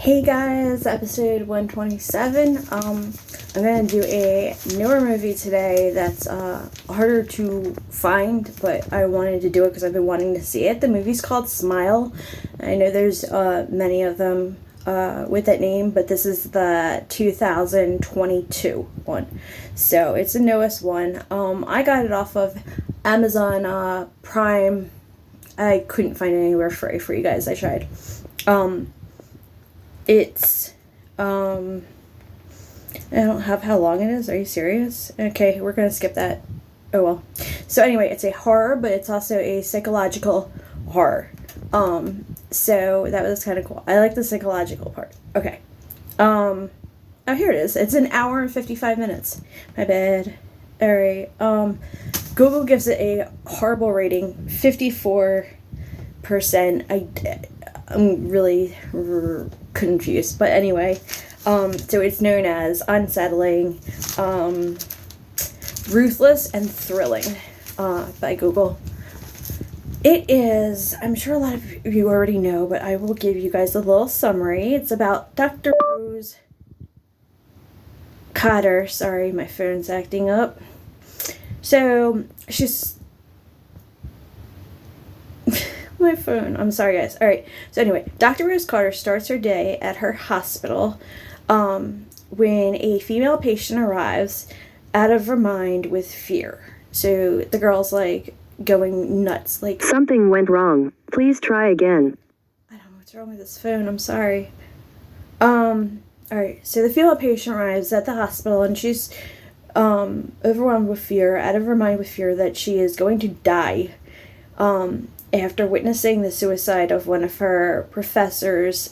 Hey guys, episode 127. I'm gonna do a newer movie today that's harder to find, but I wanted to do it because I've been wanting to see it. The movie's called Smile. I know there's many of them with that name, but this is the 2022 one. So it's the newest one. I got it off of Amazon Prime. I couldn't find it anywhere for you guys. I tried. It's, I don't have how long it is. Are you serious? Okay, we're gonna skip that. Oh well. So anyway, it's a horror, but it's also a psychological horror. So that was kind of cool. I like the psychological part. Okay. Oh, here it is. It's an hour and 55 minutes. My bad. Alright. Google gives it a horrible rating, 54%. I'm really confused, but anyway, so it's known as unsettling, ruthless, and thrilling by Google. It is, I'm sure a lot of you already know, but I will give you guys a little summary. It's about Dr. Rose Cotter. Sorry, my phone's acting up. So, she's... my phone. I'm sorry, guys. Alright, so anyway, Dr. Rose Cotter starts her day at her hospital when a female patient arrives out of her mind with fear. So the girl's like going nuts, like, something went wrong. Please try again. I don't know what's wrong with this phone. I'm sorry. Alright, so the female patient arrives at the hospital and she's overwhelmed with fear, out of her mind with fear that she is going to die. After witnessing the suicide of one of her professors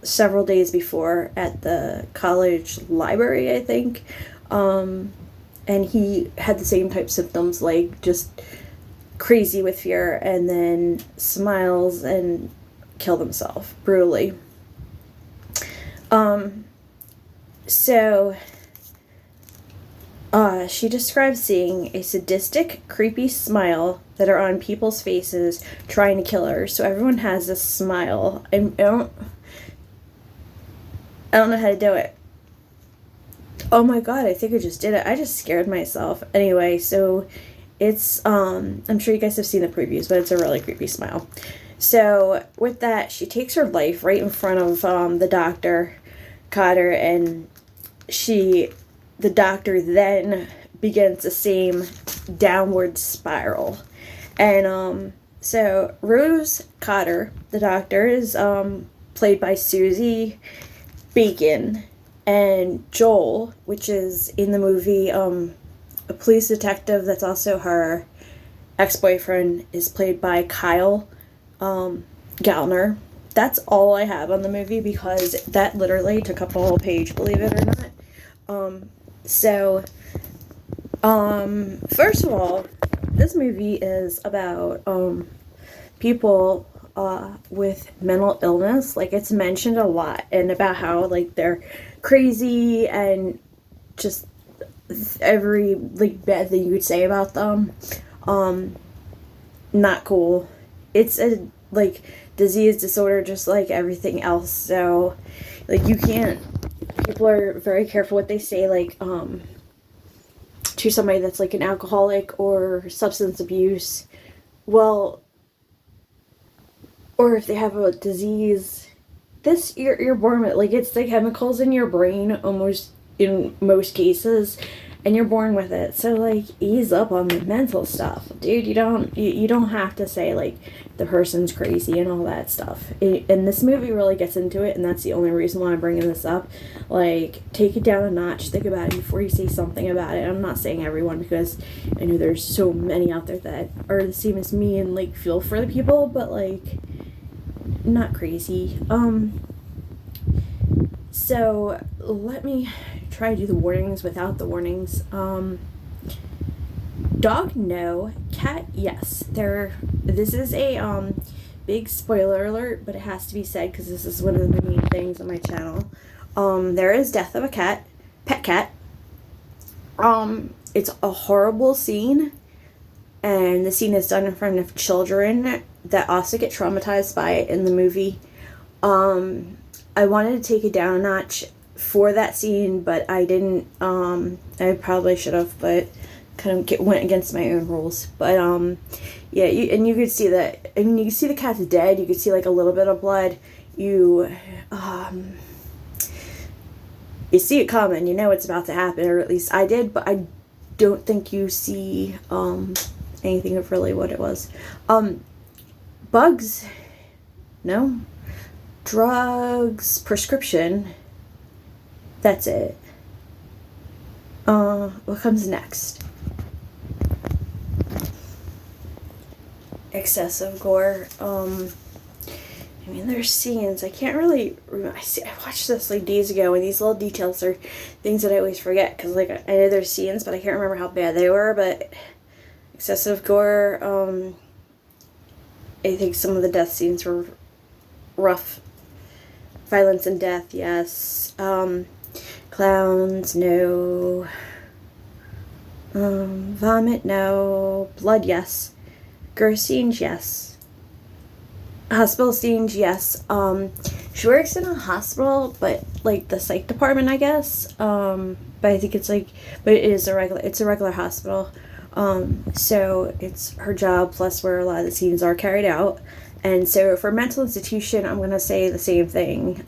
several days before at the college library, I think. And he had the same type of symptoms, like just crazy with fear, and then smiles and killed himself brutally. She describes seeing a sadistic, creepy smile that are on people's faces trying to kill her. So everyone has this smile. I don't know how to do it. Oh my god, I think I just did it. I just scared myself. Anyway, so it's, I'm sure you guys have seen the previews, but it's a really creepy smile. So with that, she takes her life right in front of the Dr. Cotter, and the doctor then begins the same downward spiral. And so Rose Cotter, the doctor, is played by Susie Bacon, and Joel, which is in the movie a police detective that's also her ex-boyfriend, is played by Kyle Gallner. That's all I have on the movie because that literally took up a whole page, believe it or not. First of all, this movie is about people with mental illness. Like, it's mentioned a lot, and about how, like, they're crazy and just every, like, bad thing you could say about them. Not cool. It's a, like, disease, disorder, just like everything else. So, like, people are very careful what they say, like, to somebody that's like an alcoholic or substance abuse. Well, or if they have a disease, you're born with, like, it's the chemicals in your brain almost in most cases, and you're born with it. So, like, ease up on the mental stuff, dude. You don't have to say, like, the person's crazy and all that stuff. And this movie really gets into it, and that's the only reason why I'm bringing this up. Like, take it down a notch. Think about it before you say something about it. I'm not saying everyone, because I know there's so many out there that are the same as me and, like, feel for the people, but, like, not crazy. So let me try to do the warnings without the warnings. Dog, no. Cat, yes. This is a big spoiler alert, but it has to be said because this is one of the main things on my channel. There is death of a pet cat. It's a horrible scene, and the scene is done in front of children that also get traumatized by it in the movie. I wanted to take it down a notch for that scene, but I didn't. I probably should have, but kind of went against my own rules. But yeah, and you could see that. I mean, you could see the cat's dead. You could see like a little bit of blood. You you see it coming. You know it's about to happen, or at least I did. But I don't think you see anything of really what it was. Bugs, no. Drugs, prescription. That's it. What comes next? Excessive gore. I mean, there's scenes I can't really remember. I watched this like days ago, and these little details are things that I always forget because like I know there's scenes, but I can't remember how bad they were. But excessive gore. I think some of the death scenes were rough. Violence and death, yes. Clowns, no. Vomit, no. Blood, yes. Gross scenes, yes. Hospital scenes, yes. She works in a hospital, but like the psych department, I guess. But I think it's like, but it's a regular hospital. So it's her job plus where a lot of the scenes are carried out. And so for mental institution, I'm going to say the same thing.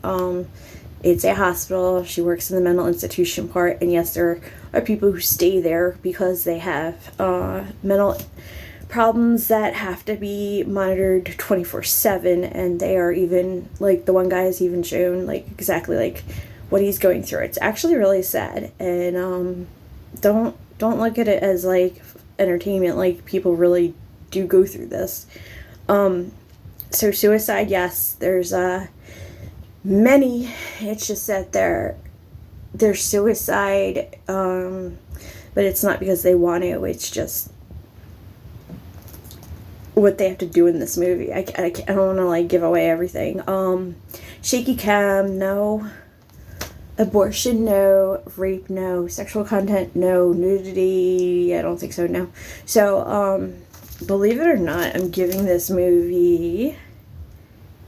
It's a hospital. She works in the mental institution part. And yes, there are people who stay there because they have mental problems that have to be monitored 24/7. And they are even, like, the one guy is even shown, like, exactly, like, what he's going through. It's actually really sad. And don't look at it as, like, entertainment. Like, people really do go through this. So suicide, yes, there's many. It's just that they're suicide, but it's not because they want to. It's just what they have to do in this movie. I don't want to like give away everything. Shaky cam, no. Abortion, no. Rape, no. Sexual content, no. Nudity, I don't think so, no. So, believe it or not, I'm giving this movie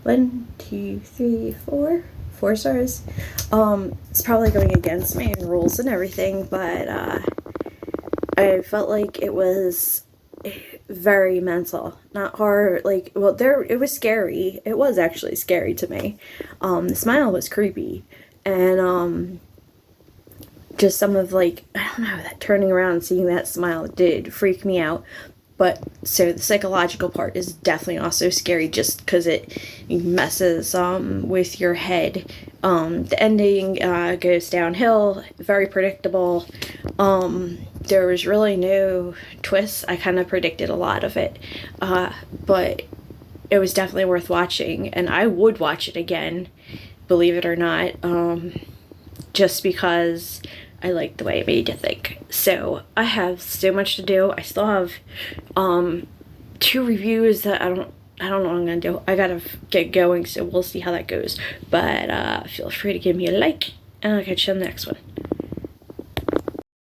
1, 2, 3, 4 stars. It's probably going against my own rules and everything, but I felt like it was very mental, not horror. Like, well, it was scary. It was actually scary to me. The smile was creepy, and just some of like, I don't know, that turning around and seeing that smile did freak me out. But so the psychological part is definitely also scary just because it messes with your head. The ending goes downhill, very predictable. There was really no twists. I kind of predicted a lot of it, but it was definitely worth watching, and I would watch it again, believe it or not, just because I like the way it made you think. So I have so much to do. I still have 2 reviews that I don't know what I'm gonna do. I gotta get going, so we'll see how that goes. But feel free to give me a like, and I'll catch you on the next one.